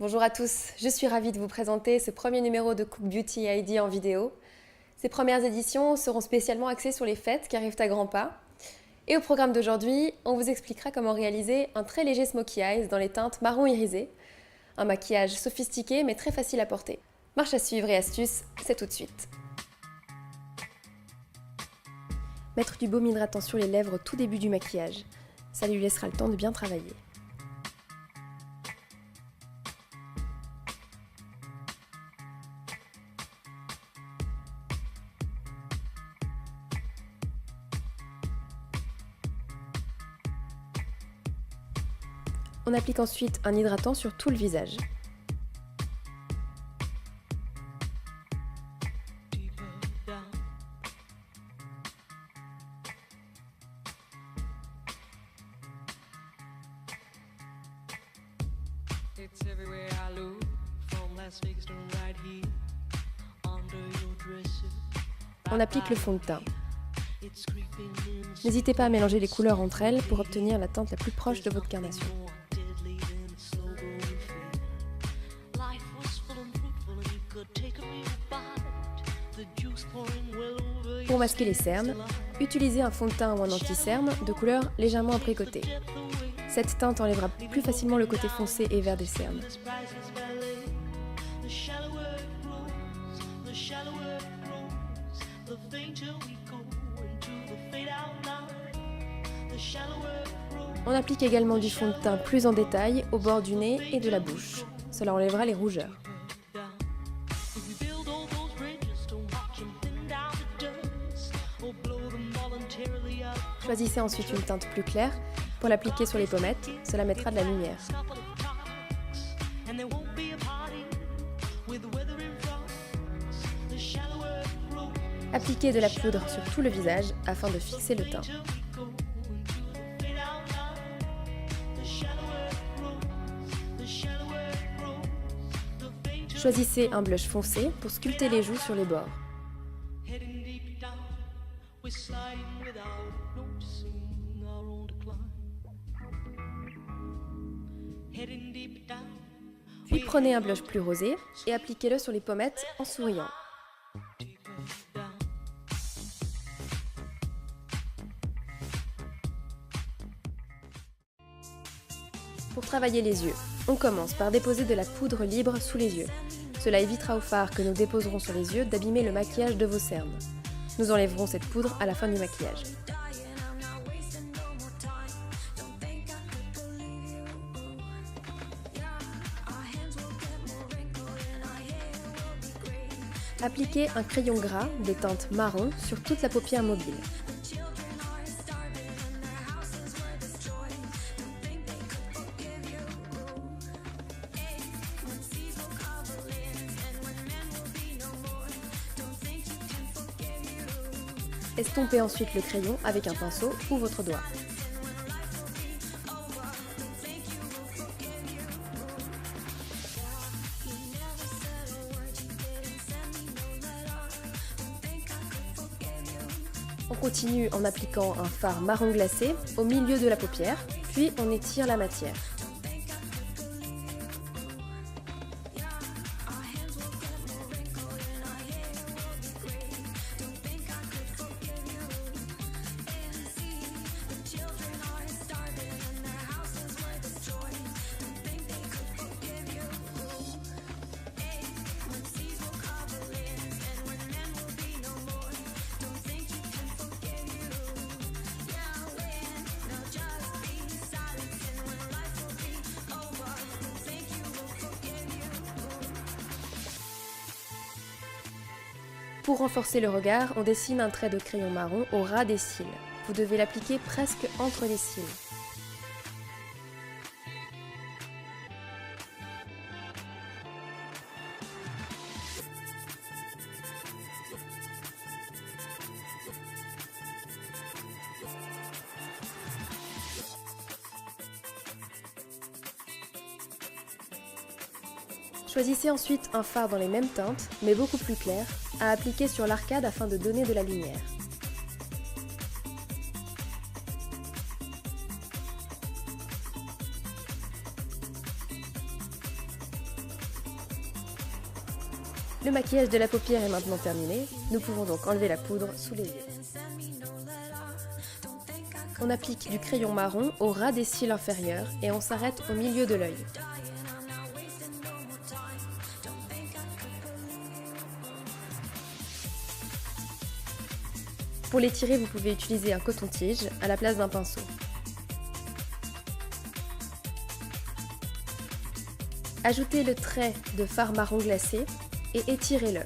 Bonjour à tous, je suis ravie de vous présenter ce premier numéro de Cook Beauty ID en vidéo. Ces premières éditions seront spécialement axées sur les fêtes qui arrivent à grands pas. Et au programme d'aujourd'hui, on vous expliquera comment réaliser un très léger smokey eyes dans les teintes marron irisé. Un maquillage sophistiqué mais très facile à porter. Marche à suivre et astuce, c'est tout de suite. Mettre du baume hydratant sur les lèvres au tout début du maquillage. Ça lui laissera le temps de bien travailler. On applique ensuite un hydratant sur tout le visage. On applique le fond de teint. N'hésitez pas à mélanger les couleurs entre elles pour obtenir la teinte la plus proche de votre carnation. Pour masquer les cernes, utilisez un fond de teint ou un anti-cerne de couleur légèrement apricotée. Cette teinte enlèvera plus facilement le côté foncé et vert des cernes. On applique également du fond de teint plus en détail au bord du nez et de la bouche. Cela enlèvera les rougeurs. Choisissez ensuite une teinte plus claire pour l'appliquer sur les pommettes, cela mettra de la lumière. Appliquez de la poudre sur tout le visage afin de fixer le teint. Choisissez un blush foncé pour sculpter les joues sur les bords. Puis prenez un blush plus rosé et appliquez-le sur les pommettes en souriant. Pour travailler les yeux, on commence par déposer de la poudre libre sous les yeux. Cela évitera au fard que nous déposerons sur les yeux d'abîmer le maquillage de vos cernes. Nous enlèverons cette poudre à la fin du maquillage. Appliquez un crayon gras de teinte marron sur toute la paupière mobile. Estompez ensuite le crayon avec un pinceau ou votre doigt. On continue en appliquant un fard marron glacé au milieu de la paupière, puis on étire la matière. Pour renforcer le regard, on dessine un trait de crayon marron au ras des cils. Vous devez l'appliquer presque entre les cils. Choisissez ensuite un fard dans les mêmes teintes, mais beaucoup plus clair, à appliquer sur l'arcade afin de donner de la lumière. Le maquillage de la paupière est maintenant terminé, nous pouvons donc enlever la poudre sous les yeux. On applique du crayon marron au ras des cils inférieurs et on s'arrête au milieu de l'œil. Pour les tirer, vous pouvez utiliser un coton-tige à la place d'un pinceau. Ajoutez le trait de fard marron glacé et étirez-le.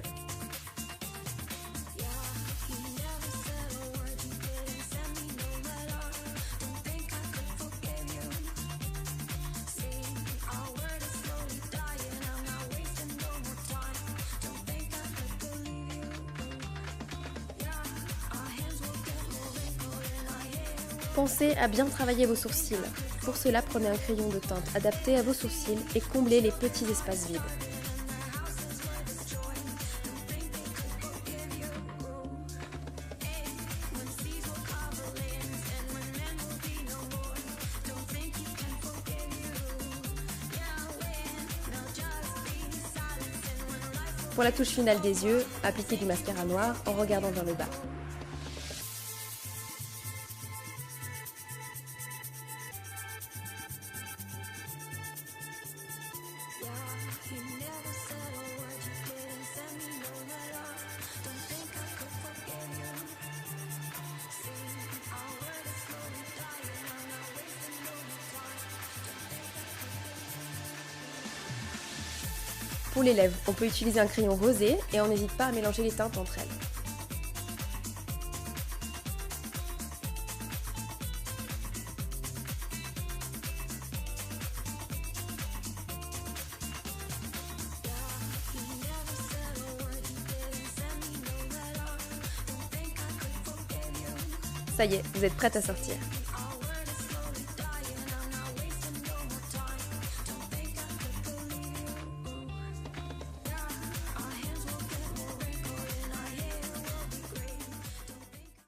Pensez à bien travailler vos sourcils. Pour cela, prenez un crayon de teinte adapté à vos sourcils et comblez les petits espaces vides. Pour la touche finale des yeux, appliquez du mascara noir en regardant vers le bas. Pour les lèvres, on peut utiliser un crayon rosé et on n'hésite pas à mélanger les teintes entre elles. Ça y est, vous êtes prête à sortir.